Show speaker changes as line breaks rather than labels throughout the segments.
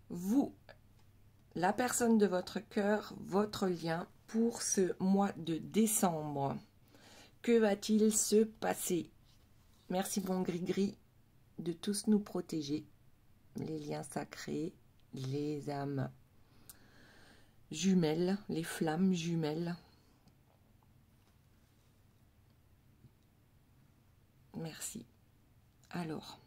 vous, la personne de votre cœur, votre lien pour ce mois de décembre. Que va-t-il se passer? Merci bon gris-gris de tous nous protéger. Les liens sacrés, les âmes jumelles, les flammes jumelles. Merci. Alors,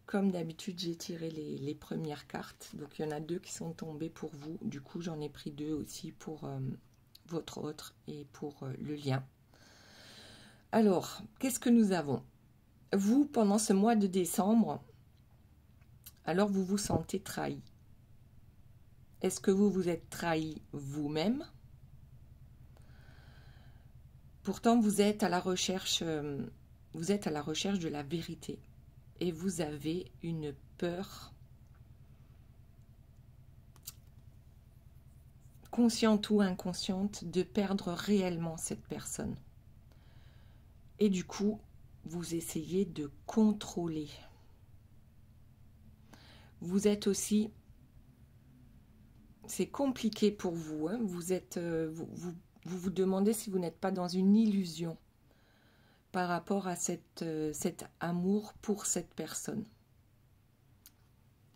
comme d'habitude, j'ai tiré les premières cartes. Donc, il y en a 2 qui sont tombées pour vous. Du coup, j'en ai pris 2 aussi pour votre autre et pour le lien. Alors, qu'est-ce que nous avons? Vous, pendant ce mois de décembre, alors vous vous sentez trahi. Est-ce que vous vous êtes trahi vous-même? Pourtant, vous êtes à la recherche de la vérité. Et vous avez une peur consciente ou inconsciente de perdre réellement cette personne. Et du coup, vous essayez de contrôler. Vous êtes aussi, c'est compliqué pour vous, hein, vous demandez si vous n'êtes pas dans une illusion par rapport à cet amour pour cette personne.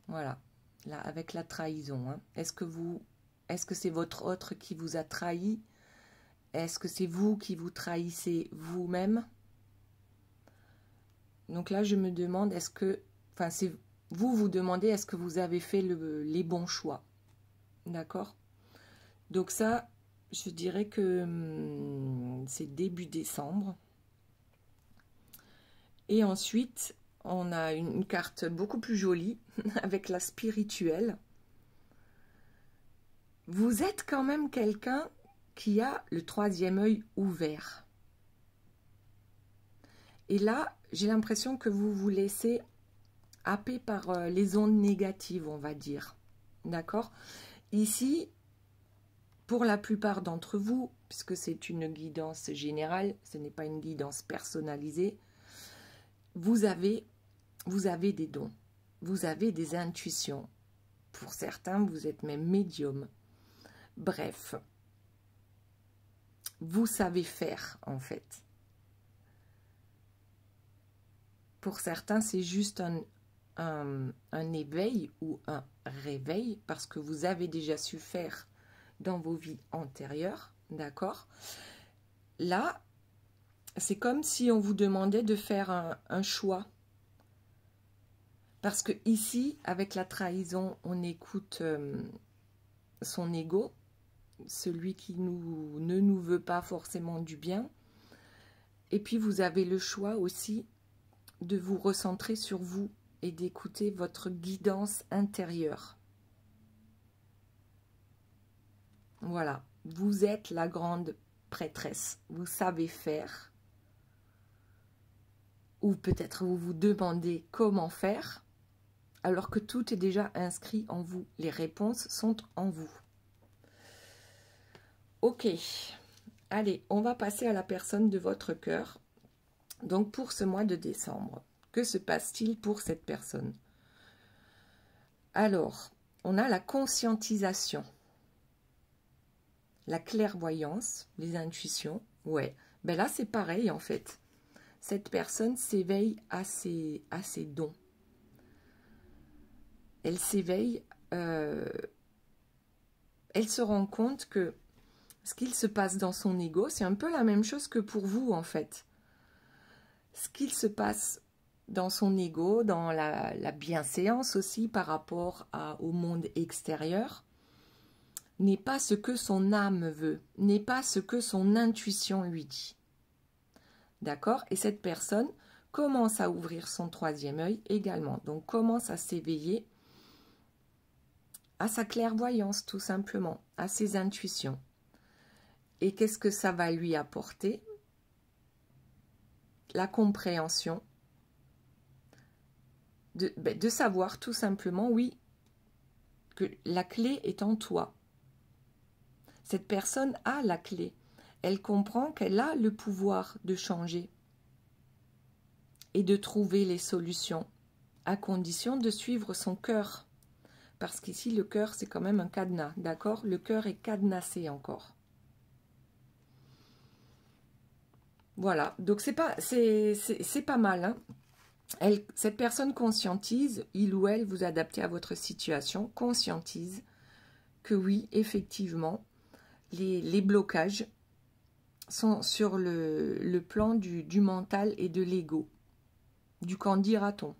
Voilà, là avec la trahison. Hein. Est-ce que c'est votre autre qui vous a trahi? Est-ce que c'est vous qui vous trahissez vous-même? Donc là, je me demande, est-ce que, enfin, c'est vous demandez, est-ce que vous avez fait les bons choix? D'accord? Donc ça, je dirais que c'est début décembre. Et ensuite, on a une carte beaucoup plus jolie, avec la spirituelle. Vous êtes quand même quelqu'un qui a le 3e œil ouvert. Et là, j'ai l'impression que vous vous laissez happer par les ondes négatives, on va dire. D'accord? Ici, pour la plupart d'entre vous, puisque c'est une guidance générale, ce n'est pas une guidance personnalisée, vous avez des dons, vous avez des intuitions. Pour certains, vous êtes même médium. Bref, vous savez faire, en fait. Pour certains, c'est juste un éveil ou un réveil, parce que vous avez déjà su faire dans vos vies antérieures, d'accord? Là, c'est comme si on vous demandait de faire un choix. Parce que ici, avec la trahison, on écoute son ego, celui qui ne nous veut pas forcément du bien. Et puis, vous avez le choix aussi de vous recentrer sur vous et d'écouter votre guidance intérieure. Voilà, vous êtes la grande prêtresse, vous savez faire. Ou peut-être vous vous demandez comment faire, alors que tout est déjà inscrit en vous. Les réponses sont en vous. Ok, allez, on va passer à la personne de votre cœur. Donc pour ce mois de décembre, que se passe-t-il pour cette personne? Alors, on a la conscientisation, la clairvoyance, les intuitions. Ouais, ben là c'est pareil en fait. Cette personne s'éveille à ses dons. Elle s'éveille, elle se rend compte que ce qu'il se passe dans son ego, c'est un peu la même chose que pour vous en fait. Ce qu'il se passe dans son ego, dans la bienséance aussi par rapport au monde extérieur, n'est pas ce que son âme veut, n'est pas ce que son intuition lui dit. D'accord? Et cette personne commence à ouvrir son 3e œil également. Donc commence à s'éveiller à sa clairvoyance tout simplement, à ses intuitions. Et qu'est-ce que ça va lui apporter? La compréhension de savoir tout simplement, oui, que la clé est en toi. Cette personne a la clé. Elle comprend qu'elle a le pouvoir de changer et de trouver les solutions, à condition de suivre son cœur. parce qu'ici, le cœur, c'est quand même un cadenas, d'accord? Le cœur est cadenassé encore. Voilà, donc c'est pas mal, hein. Cette personne conscientise, il ou elle, vous adaptez à votre situation, conscientise que oui, effectivement, les blocages sont sur le plan du mental et de l'ego, du qu'en dira-t-on.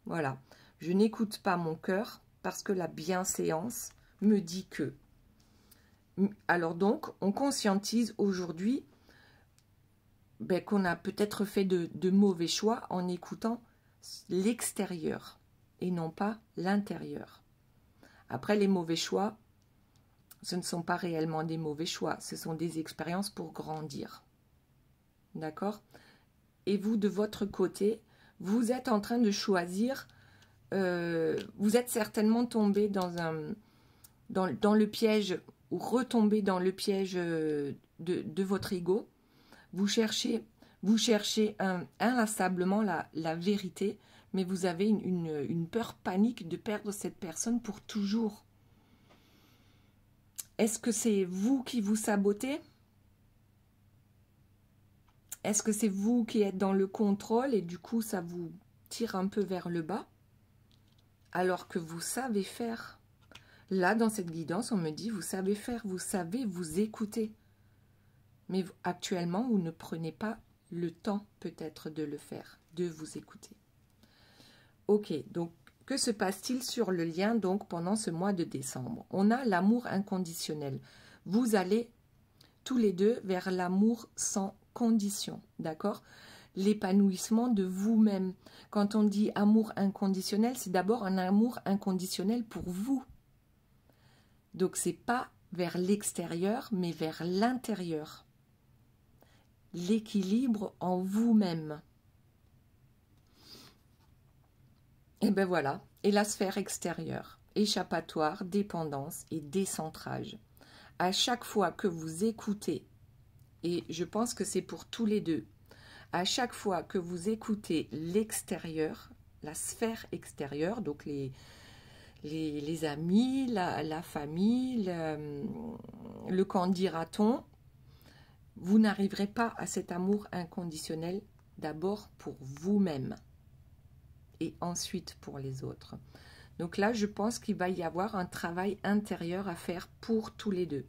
Voilà, je n'écoute pas mon cœur parce que la bienséance me dit que. Alors donc, on conscientise aujourd'hui qu'on a peut-être fait de mauvais choix en écoutant l'extérieur et non pas l'intérieur. Après, les mauvais choix, ce ne sont pas réellement des mauvais choix, ce sont des expériences pour grandir. D'accord? Et vous, de votre côté, vous êtes en train de choisir, vous êtes certainement tombé dans le piège, ou retombé dans le piège de votre ego. Vous cherchez inlassablement la vérité, mais vous avez une peur panique de perdre cette personne pour toujours. Est-ce que c'est vous qui vous sabotez? Est-ce que c'est vous qui êtes dans le contrôle et du coup ça vous tire un peu vers le bas? Alors que vous savez faire. Là, dans cette guidance, on me dit, vous savez faire, vous savez vous écouter. Mais actuellement, vous ne prenez pas le temps peut-être de le faire, de vous écouter. Ok, donc que se passe-t-il sur le lien donc pendant ce mois de décembre? On a l'amour inconditionnel. Vous allez tous les deux vers l'amour sans condition, d'accord? L'épanouissement de vous-même. Quand on dit amour inconditionnel, c'est d'abord un amour inconditionnel pour vous. Donc c'est pas vers l'extérieur, mais vers l'intérieur. L'équilibre en vous-même. Et ben voilà, et la sphère extérieure, échappatoire, dépendance et décentrage. À chaque fois que vous écoutez, et je pense que c'est pour tous les deux, à chaque fois que vous écoutez l'extérieur, la sphère extérieure, donc les amis, la famille, le qu'en dira-t-on, vous n'arriverez pas à cet amour inconditionnel d'abord pour vous-même et ensuite pour les autres. Donc là, je pense qu'il va y avoir un travail intérieur à faire pour tous les deux.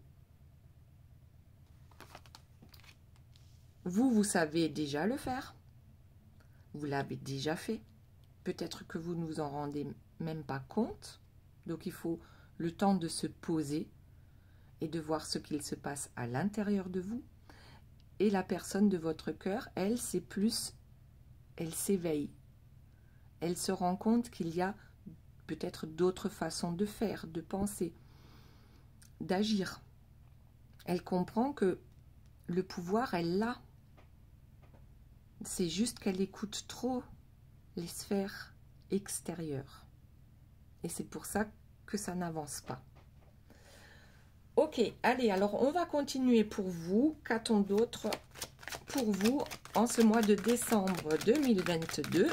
Vous savez déjà le faire. Vous l'avez déjà fait. Peut-être que vous ne vous en rendez même pas compte. Donc il faut le temps de se poser et de voir ce qu'il se passe à l'intérieur de vous. Et la personne de votre cœur, elle, c'est plus, elle s'éveille. Elle se rend compte qu'il y a peut-être d'autres façons de faire, de penser, d'agir. Elle comprend que le pouvoir, elle l'a. C'est juste qu'elle écoute trop les sphères extérieures. Et c'est pour ça que ça n'avance pas. Ok, allez, alors on va continuer pour vous. Qu'a-t-on d'autre pour vous en ce mois de décembre 2022?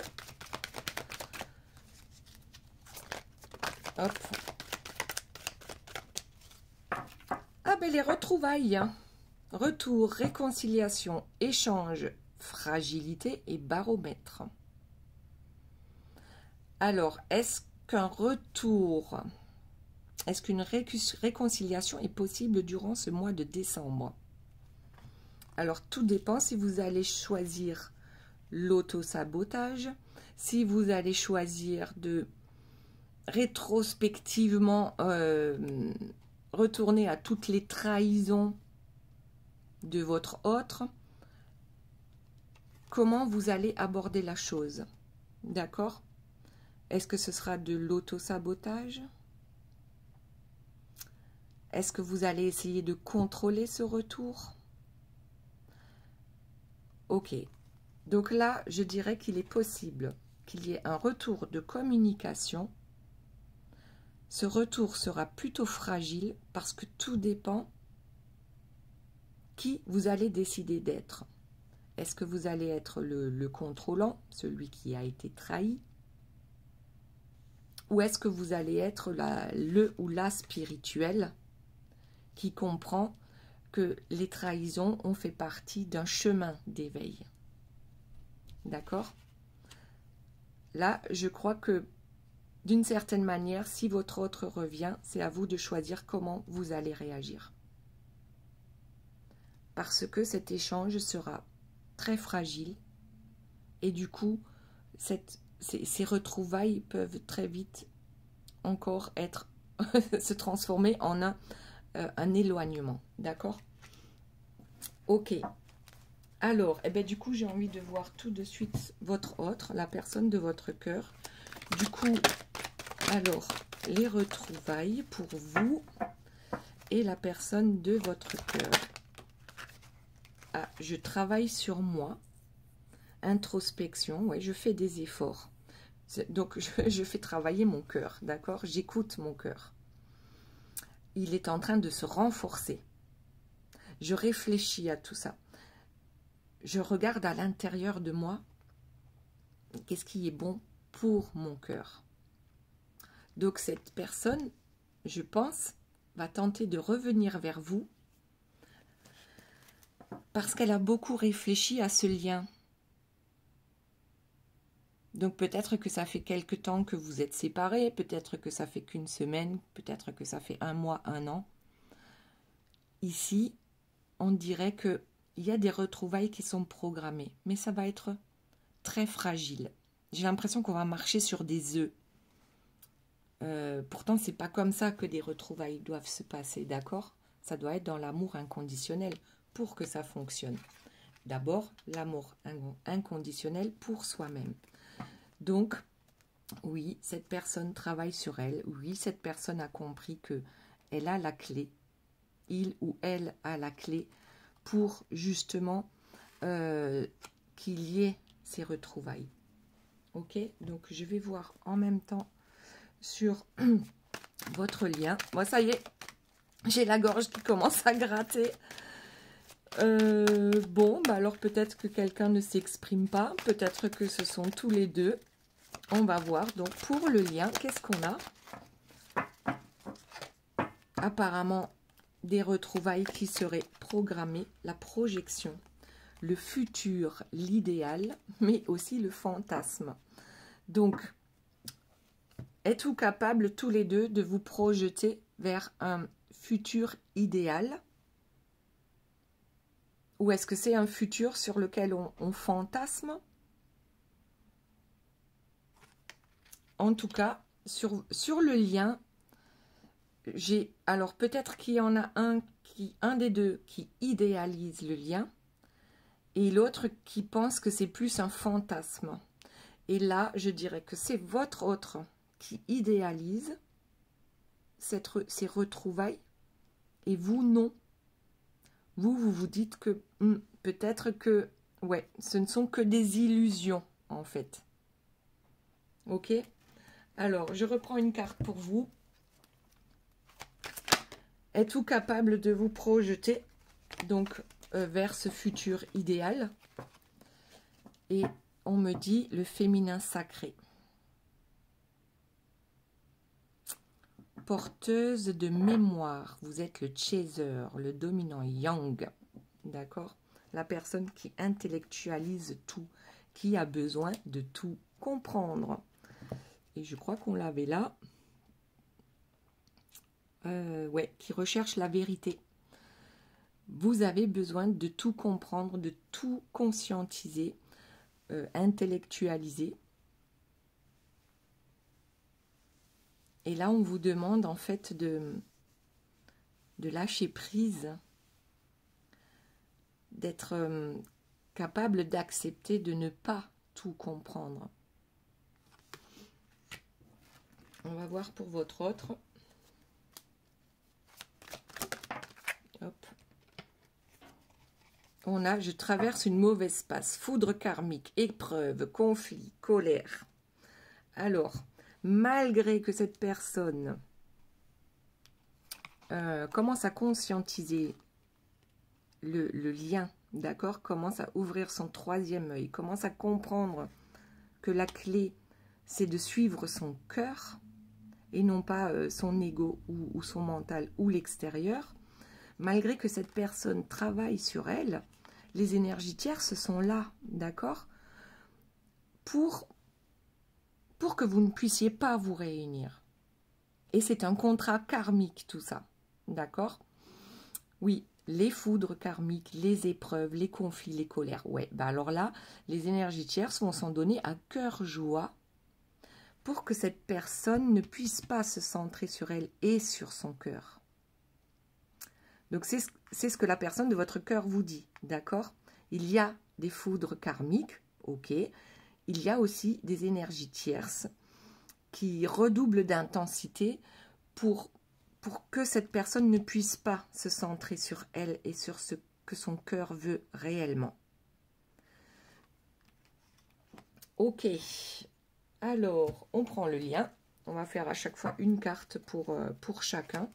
Hop. Ah ben les retrouvailles. Retour, réconciliation, échange, fragilité et baromètre. Alors, est-ce qu'un retour, est-ce qu'une réconciliation est possible durant ce mois de décembre? Alors, tout dépend si vous allez choisir l'auto-sabotage, si vous allez choisir de rétrospectivement retourner à toutes les trahisons de votre autre, comment vous allez aborder la chose, d'accord? Est-ce que ce sera de l'auto-sabotage? Est-ce que vous allez essayer de contrôler ce retour? Ok, donc là, je dirais qu'il est possible qu'il y ait un retour de communication. Ce retour sera plutôt fragile parce que tout dépend qui vous allez décider d'être. Est-ce que vous allez être le contrôlant, celui qui a été trahi? ou est-ce que vous allez être le ou la spirituel qui comprend que les trahisons ont fait partie d'un chemin d'éveil. D'accord? Là, je crois que d'une certaine manière, si votre autre revient, c'est à vous de choisir comment vous allez réagir. Parce que cet échange sera très fragile et du coup, ces retrouvailles peuvent très vite encore être se transformer en un éloignement. D'accord? Ok. Alors, eh ben, du coup, j'ai envie de voir tout de suite votre autre, la personne de votre cœur. Du coup, alors, les retrouvailles pour vous et la personne de votre cœur. Ah, je travaille sur moi. Introspection, ouais, je fais des efforts. Donc, je fais travailler mon cœur, d'accord? J'écoute mon cœur. Il est en train de se renforcer. Je réfléchis à tout ça. Je regarde à l'intérieur de moi. Qu'est-ce qui est bon pour mon cœur? Donc, cette personne, je pense, va tenter de revenir vers vous parce qu'elle a beaucoup réfléchi à ce lien. Donc peut-être que ça fait quelque temps que vous êtes séparés, peut-être que ça fait qu'une semaine, peut-être que ça fait 1 mois, 1 an. Ici, on dirait qu'il y a des retrouvailles qui sont programmées, mais ça va être très fragile. J'ai l'impression qu'on va marcher sur des œufs. Pourtant, c'est pas comme ça que des retrouvailles doivent se passer, d'accord? Ça doit être dans l'amour inconditionnel pour que ça fonctionne. D'abord, l'amour inconditionnel pour soi-même. Donc, oui, cette personne travaille sur elle. Oui, cette personne a compris qu'elle a la clé. Il ou elle a la clé pour justement qu'il y ait ces retrouvailles. Ok, donc je vais voir en même temps sur votre lien. Moi, ça y est, j'ai la gorge qui commence à gratter. Bon, bah alors peut-être que quelqu'un ne s'exprime pas. Peut-être que ce sont tous les deux. On va voir. Donc, pour le lien, qu'est-ce qu'on a? Apparemment, des retrouvailles qui seraient programmées, la projection, le futur, l'idéal, mais aussi le fantasme. Donc, êtes-vous capables tous les deux de vous projeter vers un futur idéal? Ou est-ce que c'est un futur sur lequel on fantasme? En tout cas, sur le lien, alors peut-être qu'il y en a un des deux qui idéalise le lien et l'autre qui pense que c'est plus un fantasme. Et là, je dirais que c'est votre autre qui idéalise ces retrouvailles et vous, non. Vous vous dites que peut-être que, ouais, ce ne sont que des illusions, en fait. Ok? Alors, je reprends une carte pour vous. Êtes-vous capable de vous projeter donc vers ce futur idéal? Et on me dit le féminin sacré. Porteuse de mémoire, vous êtes le chaser, le dominant yang, d'accord? La personne qui intellectualise tout, qui a besoin de tout comprendre. Et je crois qu'on l'avait là. Ouais, qui recherche la vérité. Vous avez besoin de tout comprendre, de tout conscientiser, intellectualiser. Et là, on vous demande en fait de lâcher prise, d'être capable d'accepter de ne pas tout comprendre. On va voir pour votre autre. Hop. On a, je traverse une mauvaise passe, foudre karmique, épreuve, conflit, colère. Alors, malgré que cette personne commence à conscientiser le lien, d'accord, commence à ouvrir son troisième œil, commence à comprendre que la clé, c'est de suivre son cœur, et non pas son ego ou son mental ou l'extérieur, malgré que cette personne travaille sur elle, les énergies tierces sont là, d'accord, pour que vous ne puissiez pas vous réunir. Et c'est un contrat karmique tout ça, d'accord? Oui, les foudres karmiques, les épreuves, les conflits, les colères. Ouais, bah alors là, les énergies tierces vont s'en donner à cœur joie pour que cette personne ne puisse pas se centrer sur elle et sur son cœur. Donc c'est ce que la personne de votre cœur vous dit, d'accord? Il y a des foudres karmiques, ok. Il y a aussi des énergies tierces qui redoublent d'intensité pour que cette personne ne puisse pas se centrer sur elle et sur ce que son cœur veut réellement. Ok, alors on prend le lien. On va faire à chaque fois une carte pour chacun.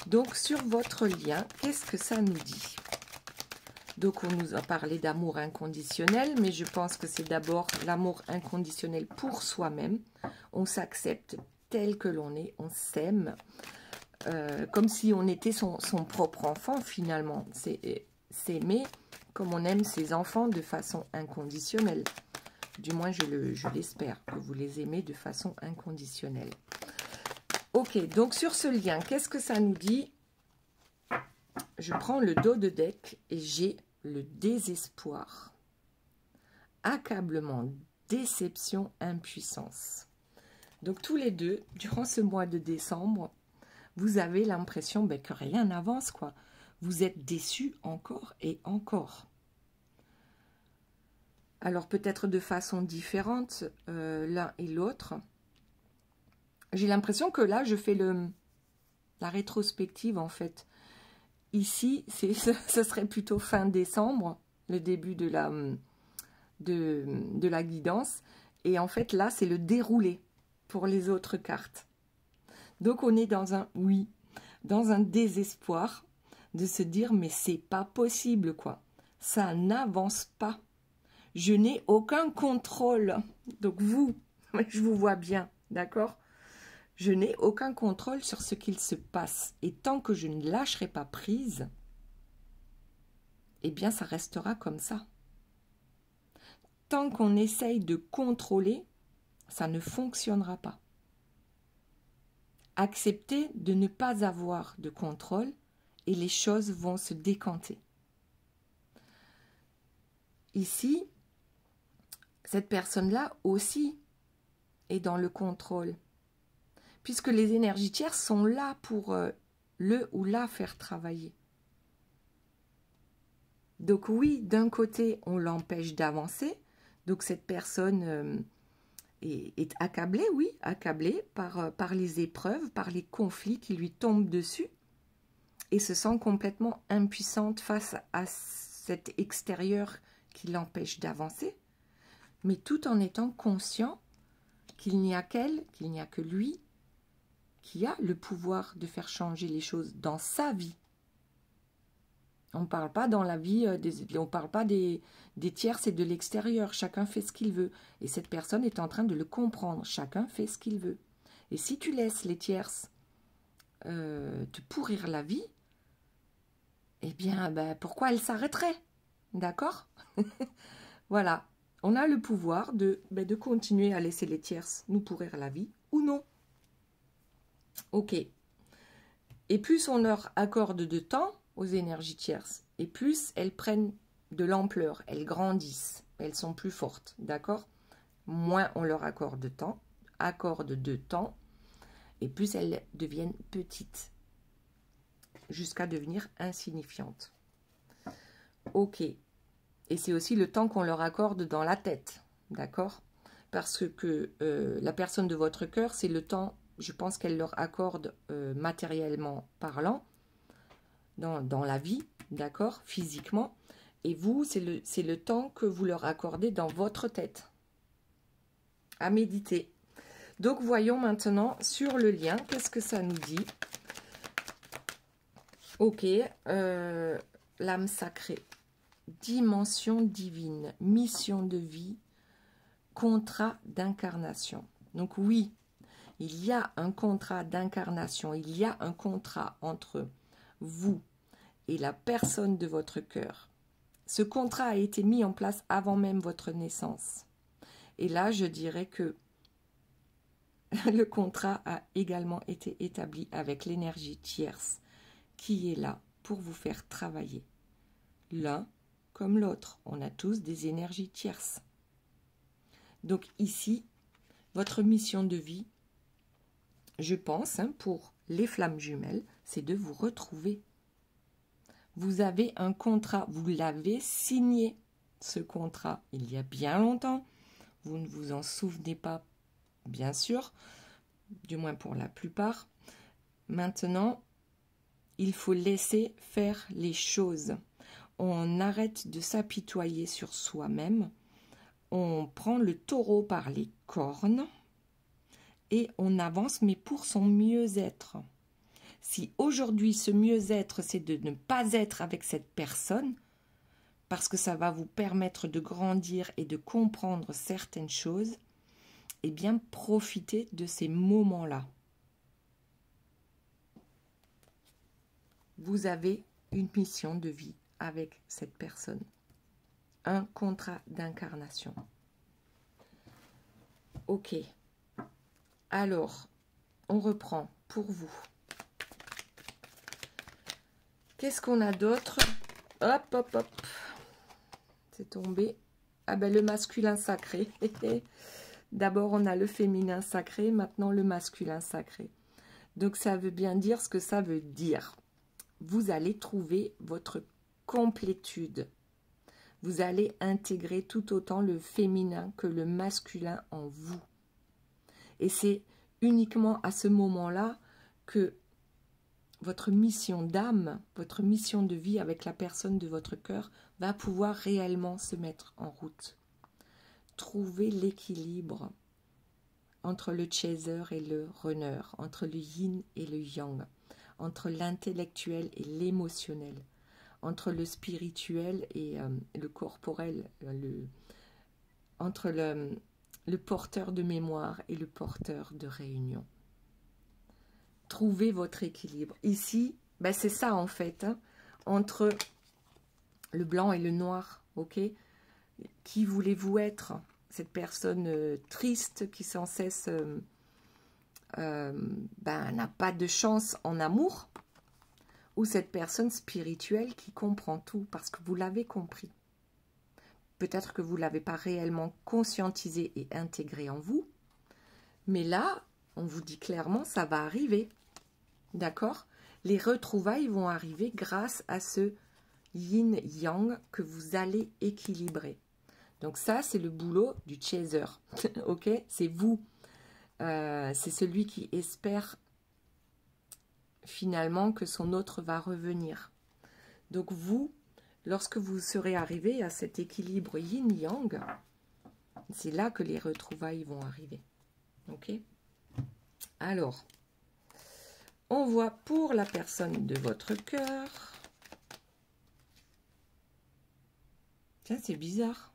Donc sur votre lien, qu'est-ce que ça nous dit? Donc on nous a parlé d'amour inconditionnel, mais je pense que c'est d'abord l'amour inconditionnel pour soi-même. On s'accepte tel que l'on est, on s'aime. Comme si on était son propre enfant finalement. C'est s'aimer comme on aime ses enfants de façon inconditionnelle. Du moins je l'espère, que vous les aimez de façon inconditionnelle. Ok, donc sur ce lien, qu'est-ce que ça nous dit? Je prends le dos de deck et j'ai le désespoir, accablement, déception, impuissance. Donc tous les deux, durant ce mois de décembre, vous avez l'impression que rien n'avance, quoi. Vous êtes déçus encore et encore. Alors peut-être de façon différente, l'un et l'autre. J'ai l'impression que là, je fais la rétrospective, en fait. Ici, ce serait plutôt fin décembre, le début de la guidance. Et en fait, là, c'est le déroulé pour les autres cartes. Donc, on est dans un oui, dans un désespoir de se dire, mais c'est pas possible, quoi. Ça n'avance pas. Je n'ai aucun contrôle. Donc, je vous vois bien, d'accord? Je n'ai aucun contrôle sur ce qu'il se passe. Et tant que je ne lâcherai pas prise, eh bien, ça restera comme ça. Tant qu'on essaye de contrôler, ça ne fonctionnera pas. Acceptez de ne pas avoir de contrôle et les choses vont se décanter. Ici, cette personne-là aussi est dans le contrôle, puisque les énergies tierces sont là pour le ou la faire travailler. Donc oui, d'un côté, on l'empêche d'avancer, donc cette personne est accablée, oui, accablée par les épreuves, par les conflits qui lui tombent dessus, et se sent complètement impuissante face à cet extérieur qui l'empêche d'avancer, mais tout en étant conscient qu'il n'y a qu'elle, qu'il n'y a que lui, qui a le pouvoir de faire changer les choses dans sa vie. On ne parle pas dans la vie, on parle pas des tierces et de l'extérieur. Chacun fait ce qu'il veut. Et cette personne est en train de le comprendre. Chacun fait ce qu'il veut. Et si tu laisses les tierces te pourrir la vie, eh bien, pourquoi elle s'arrêterait? D'accord? Voilà. On a le pouvoir de continuer à laisser les tierces nous pourrir la vie ou non. Ok. Et plus on leur accorde de temps aux énergies tierces, et plus elles prennent de l'ampleur, elles grandissent, elles sont plus fortes, d'accord? Moins on leur accorde de temps, et plus elles deviennent petites, jusqu'à devenir insignifiantes. Ok. Et c'est aussi le temps qu'on leur accorde dans la tête, d'accord? Parce que la personne de votre cœur, c'est le temps, je pense qu'elle leur accorde matériellement parlant, dans la vie, d'accord, physiquement, et vous, c'est le temps que vous leur accordez dans votre tête, à méditer. Donc, voyons maintenant sur le lien, qu'est-ce que ça nous dit? Ok, l'âme sacrée, dimension divine, mission de vie, contrat d'incarnation. Donc oui, Il y a un contrat d'incarnation, il y a un contrat entre vous et la personne de votre cœur. Ce contrat a été mis en place avant même votre naissance. Et là, je dirais que le contrat a également été établi avec l'énergie tierce qui est là pour vous faire travailler. L'un comme l'autre, on a tous des énergies tierces. Donc ici, votre mission de vie, je pense, pour les flammes jumelles, c'est de vous retrouver. Vous avez un contrat, vous l'avez signé, ce contrat, il y a bien longtemps. Vous ne vous en souvenez pas, bien sûr, du moins pour la plupart. Maintenant, il faut laisser faire les choses. On arrête de s'apitoyer sur soi-même. On prend le taureau par les cornes et on avance, mais pour son mieux-être. Si aujourd'hui ce mieux-être, c'est de ne pas être avec cette personne, parce que ça va vous permettre de grandir et de comprendre certaines choses, eh bien, profitez de ces moments-là. Vous avez une mission de vie avec cette personne. Un contrat d'incarnation. Ok. Alors, on reprend pour vous. Qu'est-ce qu'on a d'autre? Hop, hop, hop. C'est tombé. Ah ben, le masculin sacré. D'abord, on a le féminin sacré, maintenant le masculin sacré. Donc, ça veut bien dire ce que ça veut dire. Vous allez trouver votre complétude. Vous allez intégrer tout autant le féminin que le masculin en vous. Et c'est uniquement à ce moment-là que votre mission d'âme, votre mission de vie avec la personne de votre cœur va pouvoir réellement se mettre en route. Trouvez l'équilibre entre le chaser et le runner, entre le yin et le yang, entre l'intellectuel et l'émotionnel, entre le spirituel et le corporel, entre le porteur de mémoire et le porteur de réunion. Trouvez votre équilibre. Ici, ben c'est ça en fait, hein, entre le blanc et le noir, ok? Qui voulez-vous être? Cette personne triste qui sans cesse n'a pas de chance en amour, ou cette personne spirituelle qui comprend tout parce que vous l'avez compris. Peut-être que vous ne l'avez pas réellement conscientisé et intégré en vous, mais là, on vous dit clairement, ça va arriver. D'accord? Les retrouvailles vont arriver grâce à ce yin-yang que vous allez équilibrer. Donc ça, c'est le boulot du chaser. Ok? C'est vous. C'est celui qui espère finalement que son autre va revenir. Donc vous, lorsque vous serez arrivé à cet équilibre yin-yang, c'est là que les retrouvailles vont arriver. Ok? Alors, on voit pour la personne de votre cœur. Tiens, c'est bizarre.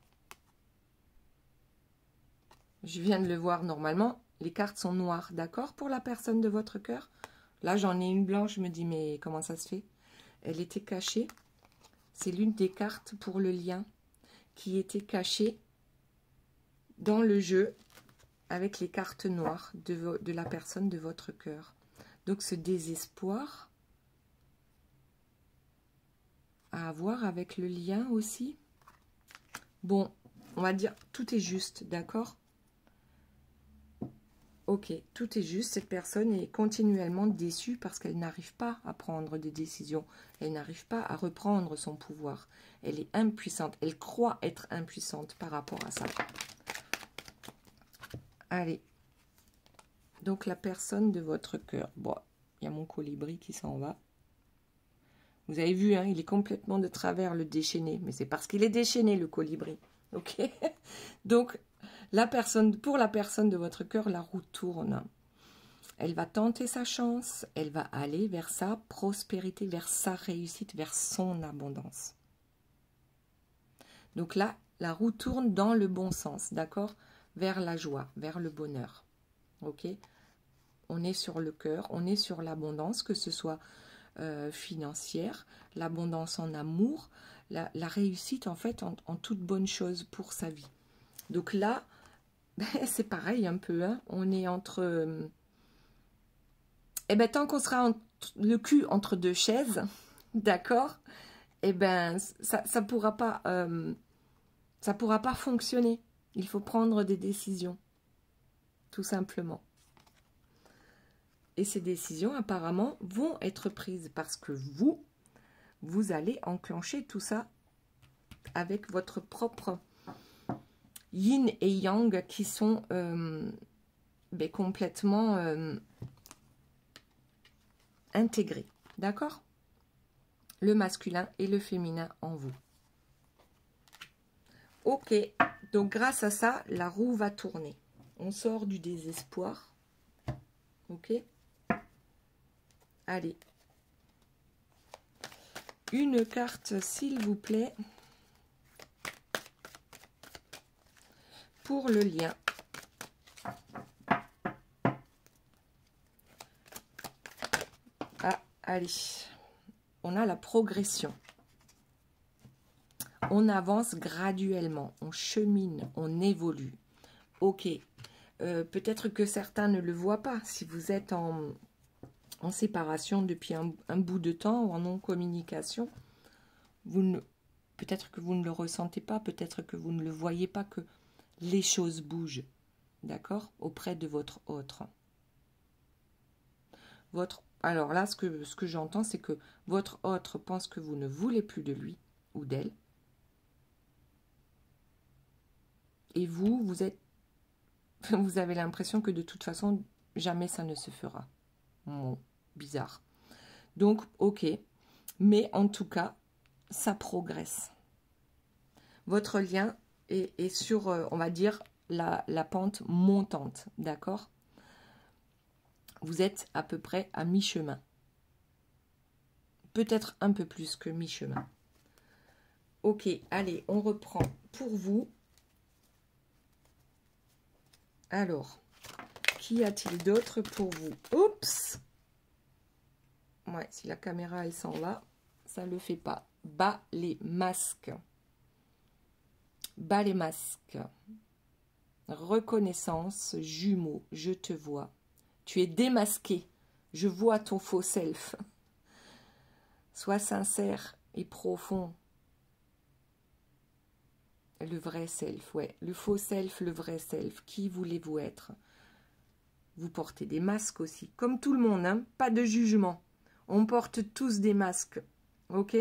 Je viens de le voir normalement. Les cartes sont noires, d'accord, pour la personne de votre cœur. Là, j'en ai une blanche. Je me dis, mais comment ça se fait? Elle était cachée. C'est l'une des cartes pour le lien qui était cachée dans le jeu avec les cartes noires de la personne de votre cœur. Donc, ce désespoir à avoir avec le lien aussi. Bon, on va dire, tout est juste, d'accord? Ok, tout est juste. Cette personne est continuellement déçue parce qu'elle n'arrive pas à prendre des décisions. Elle n'arrive pas à reprendre son pouvoir. Elle est impuissante. Elle croit être impuissante par rapport à ça. Allez. Donc, la personne de votre cœur. Bon, il y a mon colibri qui s'en va. Vous avez vu, hein, il est complètement de travers, le déchaîné. Mais c'est parce qu'il est déchaîné, le colibri. Ok? Donc, pour la personne de votre cœur, la roue tourne. Elle va tenter sa chance. Elle va aller vers sa prospérité, vers sa réussite, vers son abondance. Donc là, la roue tourne dans le bon sens, d'accord? Vers la joie, vers le bonheur. Ok? on est sur le cœur, on est sur l'abondance, que ce soit financière, l'abondance en amour, la réussite en fait en toute bonne chose pour sa vie. Donc là, c'est pareil un peu, hein, on est entre... eh bien, tant qu'on sera le cul entre deux chaises, d'accord, eh bien, ça pourra pas fonctionner. Il faut prendre des décisions, tout simplement. Et ces décisions, apparemment, vont être prises parce que vous allez enclencher tout ça avec votre propre yin et yang qui sont complètement intégrés. D'accord? Le masculin et le féminin en vous. Ok, donc grâce à ça, la roue va tourner. On sort du désespoir. Ok? Allez. Une carte, s'il vous plaît, pour le lien. Ah, allez. On a la progression. On avance graduellement, on chemine, on évolue. Ok. Peut-être que certains ne le voient pas. Si vous êtes en séparation depuis un bout de temps ou en non-communication, peut-être que vous ne le ressentez pas, peut-être que vous ne le voyez pas, que les choses bougent, d'accord, auprès de votre autre. Alors là, ce que j'entends, c'est que votre autre pense que vous ne voulez plus de lui ou d'elle. Et vous avez l'impression que de toute façon, jamais ça ne se fera. Bon, bizarre. Donc, ok. Mais en tout cas, ça progresse. Votre lien est sur, on va dire, la pente montante. D'accord? Vous êtes à peu près à mi-chemin. Peut-être un peu plus que mi-chemin. Ok, allez, on reprend pour vous. Alors, qu'y a-t-il d'autre pour vous? Oups! Ouais, si la caméra, elle s'en va, ça ne le fait pas. Bas les masques. Bas les masques. Reconnaissance, jumeau, je te vois. Tu es démasqué. Je vois ton faux self. Sois sincère et profond. Le vrai self, ouais. Le faux self, le vrai self. Qui voulez-vous être? Vous portez des masques aussi. Comme tout le monde, hein. Pas de jugement. On porte tous des masques. Ok?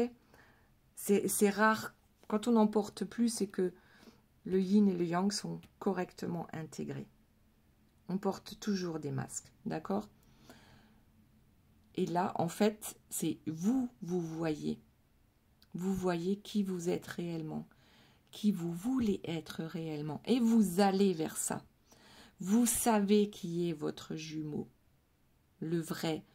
C'est rare. Quand on en porte plus, c'est que le yin et le yang sont correctement intégrés. On porte toujours des masques. D'accord? Et là, en fait, c'est vous voyez. Vous voyez qui vous êtes réellement. Qui vous voulez être réellement. Et vous allez vers ça. Vous savez qui est votre jumeau. Le vrai.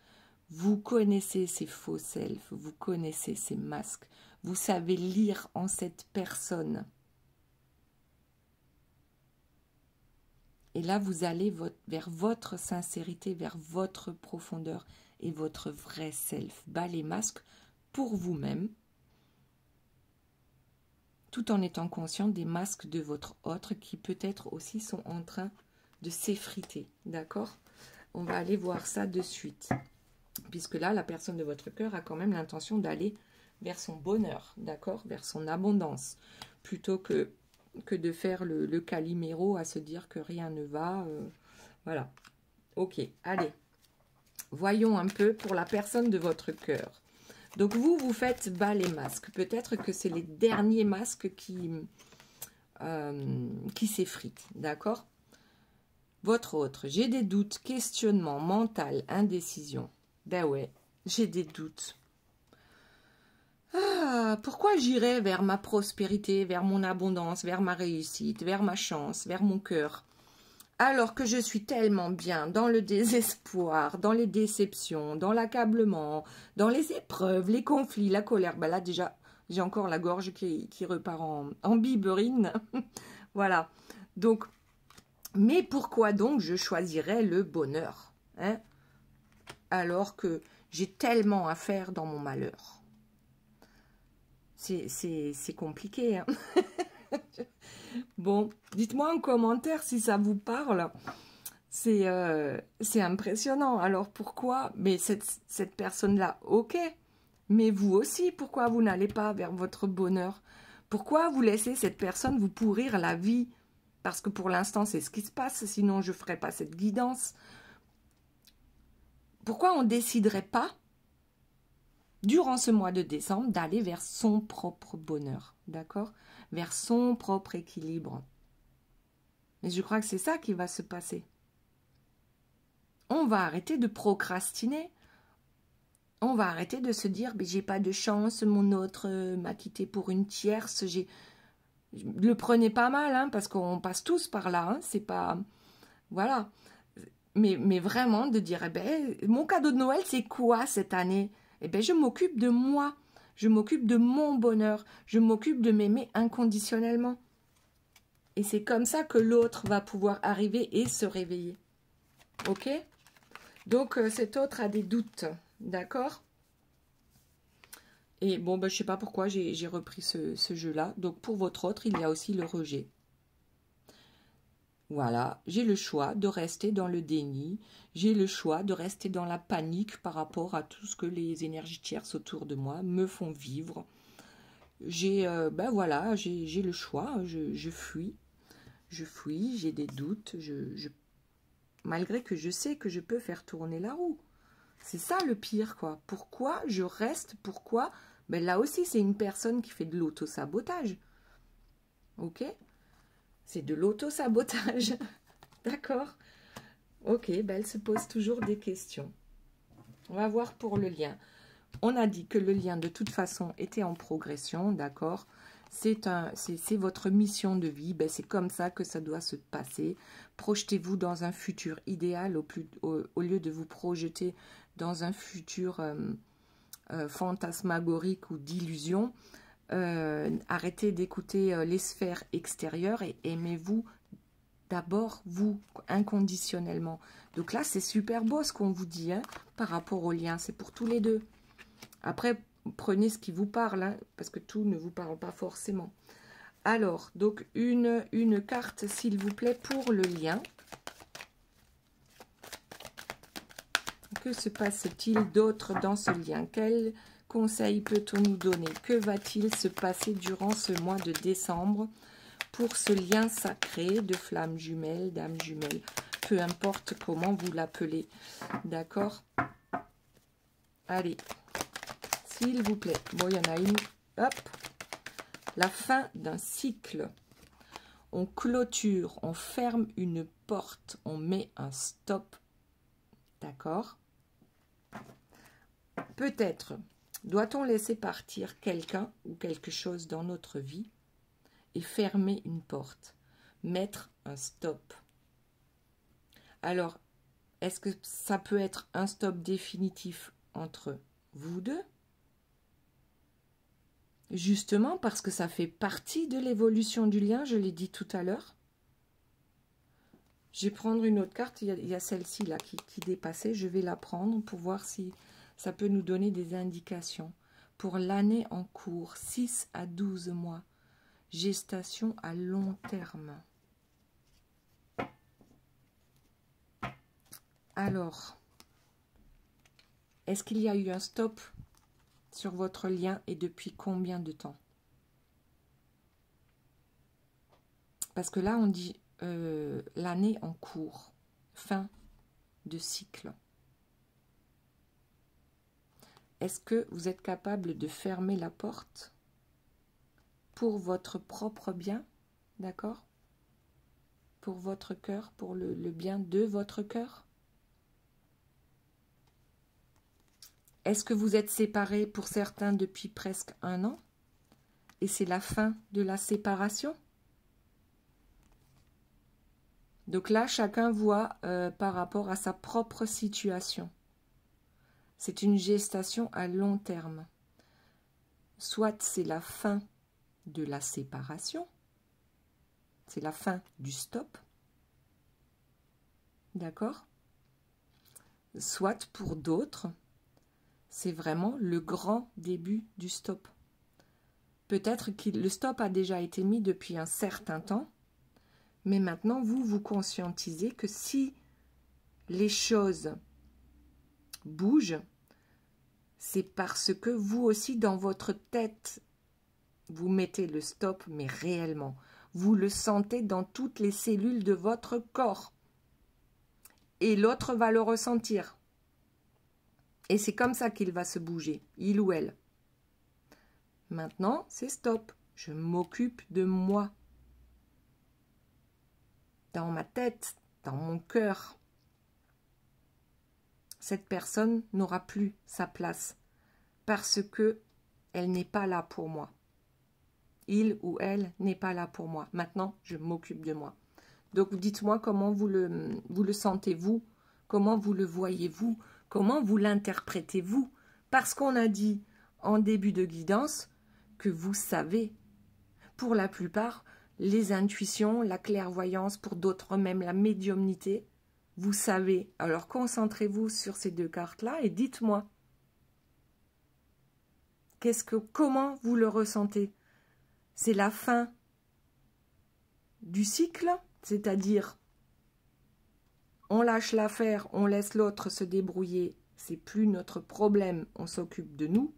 Vous connaissez ces faux selfs. Vous connaissez ces masques. Vous savez lire en cette personne. Et là, vous allez vers votre sincérité, vers votre profondeur et votre vrai self. Bas les masques pour vous-même, tout en étant conscient des masques de votre autre qui peut-être aussi sont en train de s'effriter. D'accord? On va aller voir ça de suite. Puisque là, la personne de votre cœur a quand même l'intention d'aller vers son bonheur, d'accord? Vers son abondance. Plutôt que de faire le caliméro à se dire que rien ne va. Voilà. Ok, allez. Voyons un peu pour la personne de votre cœur. Donc vous faites bas les masques. Peut-être que c'est les derniers masques qui s'effritent, d'accord? Votre autre, j'ai des doutes, questionnement, mental, indécision. Ben ouais, j'ai des doutes. Ah, pourquoi j'irais vers ma prospérité, vers mon abondance, vers ma réussite, vers ma chance, vers mon cœur, alors que je suis tellement bien dans le désespoir, dans les déceptions, dans l'accablement, dans les épreuves, les conflits, la colère. Ben là déjà, j'ai encore la gorge qui repart en biberine. Voilà. Donc, mais pourquoi donc je choisirais le bonheur, hein, alors que j'ai tellement à faire dans mon malheur. C'est compliqué, hein. Bon, dites-moi en commentaire si ça vous parle. C'est impressionnant. Alors pourquoi? Mais cette personne-là, ok. Mais vous aussi, pourquoi vous n'allez pas vers votre bonheur? Pourquoi vous laissez cette personne vous pourrir la vie? Parce que pour l'instant, c'est ce qui se passe. Sinon, je ne ferai pas cette guidance. Pourquoi on ne déciderait pas, durant ce mois de décembre, d'aller vers son propre bonheur? D'accord? Vers son propre équilibre. Et je crois que c'est ça qui va se passer. On va arrêter de procrastiner. On va arrêter de se dire, j'ai pas de chance, mon autre m'a quitté pour une tierce. Le prenez pas mal, hein, parce qu'on passe tous par là. Hein, c'est pas... Voilà. Mais vraiment de dire, mon cadeau de Noël, c'est quoi cette année? Je m'occupe de moi. Je m'occupe de mon bonheur. Je m'occupe de m'aimer inconditionnellement. Et c'est comme ça que l'autre va pouvoir arriver et se réveiller. Ok? Donc, cet autre a des doutes. D'accord? Et bon, je ne sais pas pourquoi j'ai repris ce jeu-là. Donc, pour votre autre, il y a aussi le rejet. Voilà, j'ai le choix de rester dans le déni. J'ai le choix de rester dans la panique par rapport à tout ce que les énergies tierces autour de moi me font vivre. Voilà, j'ai le choix. Je fuis. Je fuis, j'ai des doutes. Malgré que je sais que je peux faire tourner la roue. C'est ça le pire, quoi. Pourquoi je reste? Pourquoi? Là aussi, c'est une personne qui fait de l'auto-sabotage. Ok? C'est de l'auto-sabotage. D'accord? Ok, elle se pose toujours des questions. On va voir pour le lien. On a dit que le lien, de toute façon, était en progression. D'accord? C'est votre mission de vie. C'est comme ça que ça doit se passer. Projetez-vous dans un futur idéal au lieu de vous projeter dans un futur fantasmagorique ou d'illusion. Arrêtez d'écouter les sphères extérieures et aimez-vous d'abord, vous, inconditionnellement. Donc là, c'est super beau ce qu'on vous dit, hein, par rapport au lien. C'est pour tous les deux. Après, prenez ce qui vous parle, hein, parce que tout ne vous parle pas forcément. Alors, donc, une carte, s'il vous plaît, pour le lien. Que se passe-t-il d'autre dans ce lien? Quel conseil peut-on nous donner? Que va-t-il se passer durant ce mois de décembre pour ce lien sacré de flamme jumelle, dame jumelle, peu importe comment vous l'appelez. D'accord? Allez, s'il vous plaît. Bon, il y en a une. Hop. La fin d'un cycle. On clôture, on ferme une porte, on met un stop. D'accord? Peut-être, doit-on laisser partir quelqu'un ou quelque chose dans notre vie et fermer une porte, mettre un stop? Alors, est-ce que ça peut être un stop définitif entre vous deux? Justement parce que ça fait partie de l'évolution du lien, je l'ai dit tout à l'heure. Je vais prendre une autre carte, il y a celle-ci là qui dépassait, je vais la prendre pour voir si ça peut nous donner des indications. Pour l'année en cours, 6 à 12 mois, gestation à long terme. Alors, est-ce qu'il y a eu un stop sur votre lien et depuis combien de temps? Parce que là, on dit l'année en cours, fin de cycle. Est-ce que vous êtes capable de fermer la porte pour votre propre bien, d'accord? Pour votre cœur, pour le bien de votre cœur? Est-ce que vous êtes séparés pour certains depuis presque 1 an? Et c'est la fin de la séparation? Donc là, chacun voit par rapport à sa propre situation. C'est une gestation à long terme. Soit c'est la fin de la séparation, c'est la fin du stop, d'accord? soit pour d'autres, c'est vraiment le grand début du stop. Peut-être que le stop a déjà été mis depuis un certain temps, mais maintenant vous vous conscientisez que si les choses bougent, c'est parce que vous aussi dans votre tête, vous mettez le stop, mais réellement. Vous le sentez dans toutes les cellules de votre corps. Et l'autre va le ressentir. Et c'est comme ça qu'il va se bouger, il ou elle. Maintenant, c'est stop. Je m'occupe de moi. Dans ma tête, dans mon cœur. Cette personne n'aura plus sa place parce que elle n'est pas là pour moi. Il ou elle n'est pas là pour moi. Maintenant, je m'occupe de moi. Donc, dites-moi comment vous le sentez-vous, comment vous le voyez-vous, comment vous l'interprétez-vous. Parce qu'on a dit en début de guidance que vous savez. Pour la plupart, les intuitions, la clairvoyance, pour d'autres même la médiumnité, vous savez. Alors, concentrez-vous sur ces deux cartes-là et dites-moi. Comment vous le ressentez? C'est la fin du cycle, c'est-à-dire on lâche l'affaire, on laisse l'autre se débrouiller, c'est plus notre problème, on s'occupe de nous.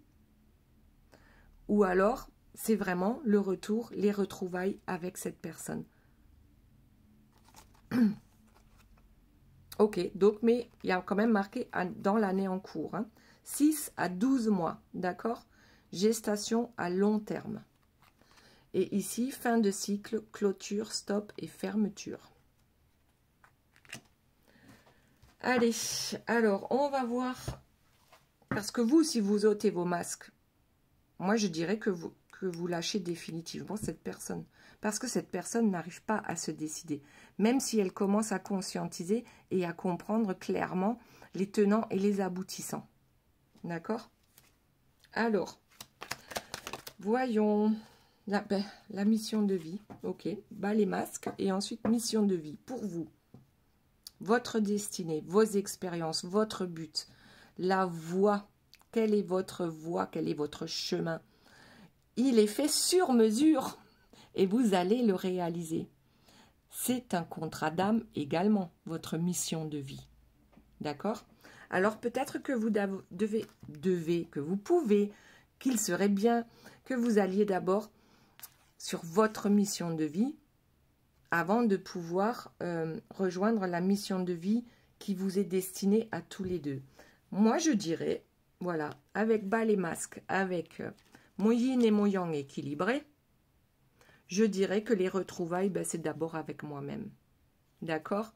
Ou alors, c'est vraiment le retour, les retrouvailles avec cette personne. Ok, donc, mais il y a quand même marqué dans l'année en cours, hein, 6 à 12 mois, d'accord? Gestation à long terme. Et ici, fin de cycle, clôture, stop et fermeture. Allez, alors, on va voir. Parce que vous, si vous ôtez vos masques, moi, je dirais que vous lâchez définitivement cette personne. Parce que cette personne n'arrive pas à se décider. Même si elle commence à conscientiser et à comprendre clairement les tenants et les aboutissants. D'accord? Alors, voyons... La mission de vie, ok, bas les masques, et ensuite mission de vie, pour vous, votre destinée, vos expériences, votre but, la voie, quelle est votre voie, quel est votre chemin, il est fait sur mesure, et vous allez le réaliser. C'est un contrat d'âme également, votre mission de vie, d'accord? Alors peut-être que vous que vous pouvez, qu'il serait bien que vous alliez d'abord sur votre mission de vie avant de pouvoir rejoindre la mission de vie qui vous est destinée à tous les deux. Moi, je dirais, voilà, avec bas les masques, avec mon yin et mon yang équilibrés, je dirais que les retrouvailles, ben, c'est d'abord avec moi-même. D'accord?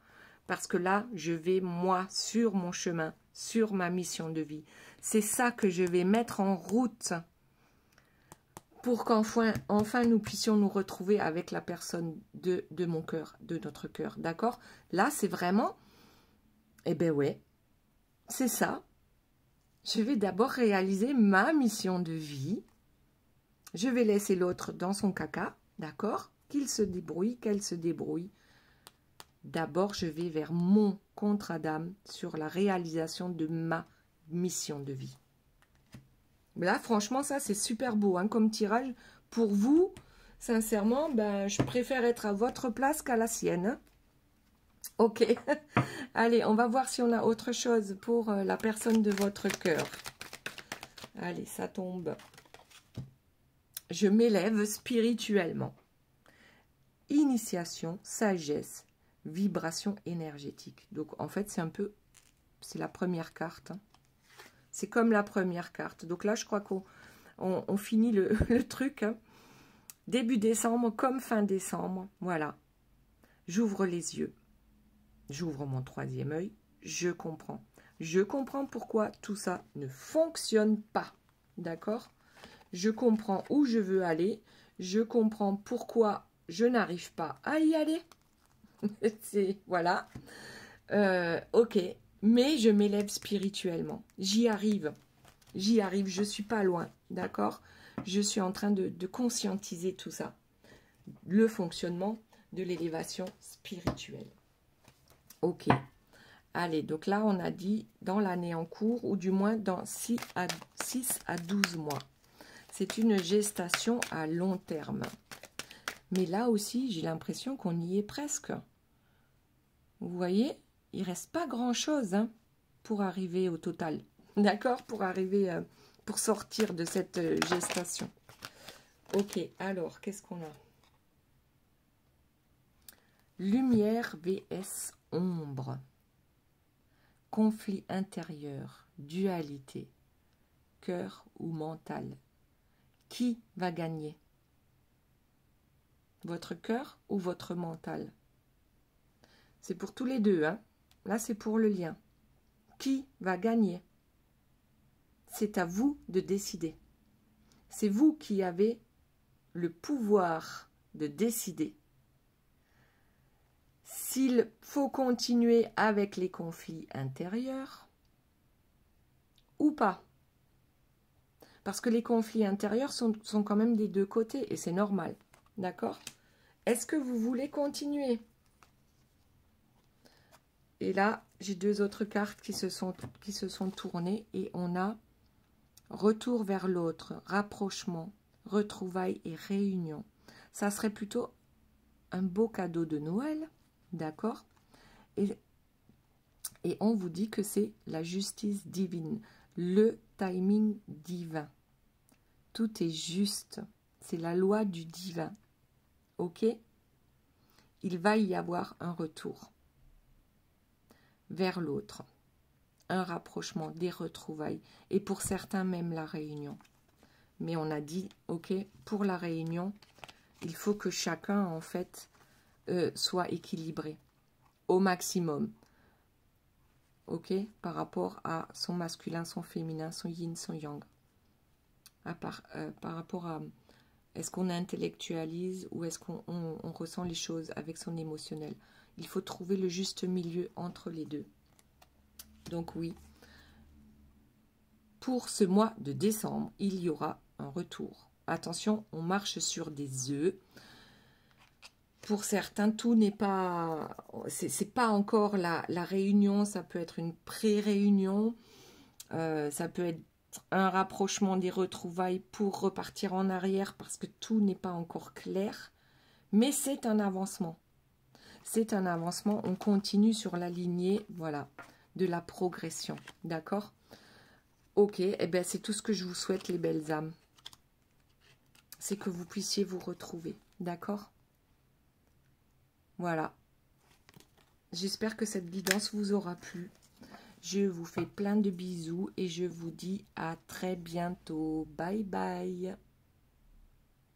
Parce que là, je vais, moi, sur mon chemin, sur ma mission de vie. C'est ça que je vais mettre en route pour qu'enfin nous puissions nous retrouver avec la personne de mon cœur, de notre cœur, d'accord? Là, c'est vraiment, eh ben ouais, c'est ça. Je vais d'abord réaliser ma mission de vie. Je vais laisser l'autre dans son caca, d'accord? Qu'il se débrouille, qu'elle se débrouille. D'abord, je vais vers mon contrat d'âme sur la réalisation de ma mission de vie. Là, franchement, ça, c'est super beau hein, comme tirage. Pour vous, sincèrement, ben, je préfère être à votre place qu'à la sienne. Hein. Ok. Allez, on va voir si on a autre chose pour la personne de votre cœur. Allez, ça tombe. Je m'élève spirituellement. Initiation, sagesse, vibration énergétique. Donc, en fait, c'est un peu... C'est la première carte. Hein. C'est comme la première carte. Donc là, je crois qu'on finit le truc. Hein. Début décembre comme fin décembre. Voilà. J'ouvre les yeux. J'ouvre mon troisième œil. Je comprends. Je comprends pourquoi tout ça ne fonctionne pas. D'accord? Je comprends où je veux aller. Je comprends pourquoi je n'arrive pas à y aller. Voilà. Ok. Mais je m'élève spirituellement. J'y arrive. J'y arrive. Je ne suis pas loin. D'accord? Je suis en train de conscientiser tout ça. Le fonctionnement de l'élévation spirituelle. Ok. Allez, donc là, on a dit dans l'année en cours, ou du moins dans 6 à 12 mois. C'est une gestation à long terme. Mais là aussi, j'ai l'impression qu'on y est presque. Vous voyez, il ne reste pas grand-chose hein, pour arriver au total. D'accord? Pour arriver, pour sortir de cette gestation. Ok, alors, qu'est-ce qu'on a? Lumière vs ombre. Conflit intérieur, dualité, cœur ou mental. Qui va gagner? Votre cœur ou votre mental? C'est pour tous les deux, hein. Là, c'est pour le lien. Qui va gagner? C'est à vous de décider. C'est vous qui avez le pouvoir de décider. S'il faut continuer avec les conflits intérieurs ou pas. Parce que les conflits intérieurs sont quand même des deux côtés et c'est normal. D'accord? Est-ce que vous voulez continuer? Et là, j'ai deux autres cartes qui se sont tournées et on a retour vers l'autre, rapprochement, retrouvailles et réunion. Ça serait plutôt un beau cadeau de Noël, d'accord? Et on vous dit que c'est la justice divine, le timing divin. Tout est juste, c'est la loi du divin, ok? Il va y avoir un retour vers l'autre, un rapprochement, des retrouvailles, et pour certains même la réunion. Mais on a dit, ok, pour la réunion, il faut que chacun, en fait, soit équilibré au maximum. Ok, par rapport à son masculin, son féminin, son yin, son yang. Par rapport à, est-ce qu'on intellectualise ou est-ce qu'on ressent les choses avec son émotionnel? Il faut trouver le juste milieu entre les deux. Donc oui, pour ce mois de décembre, il y aura un retour. Attention, on marche sur des œufs. Pour certains, tout n'est pas... C'est pas encore la réunion, ça peut être une pré-réunion, ça peut être un rapprochement des retrouvailles pour repartir en arrière parce que tout n'est pas encore clair. Mais c'est un avancement. C'est un avancement, on continue sur la lignée, voilà, de la progression, d'accord? Ok, eh bien c'est tout ce que je vous souhaite les belles âmes. C'est que vous puissiez vous retrouver, d'accord? Voilà. J'espère que cette guidance vous aura plu. Je vous fais plein de bisous et je vous dis à très bientôt. Bye bye.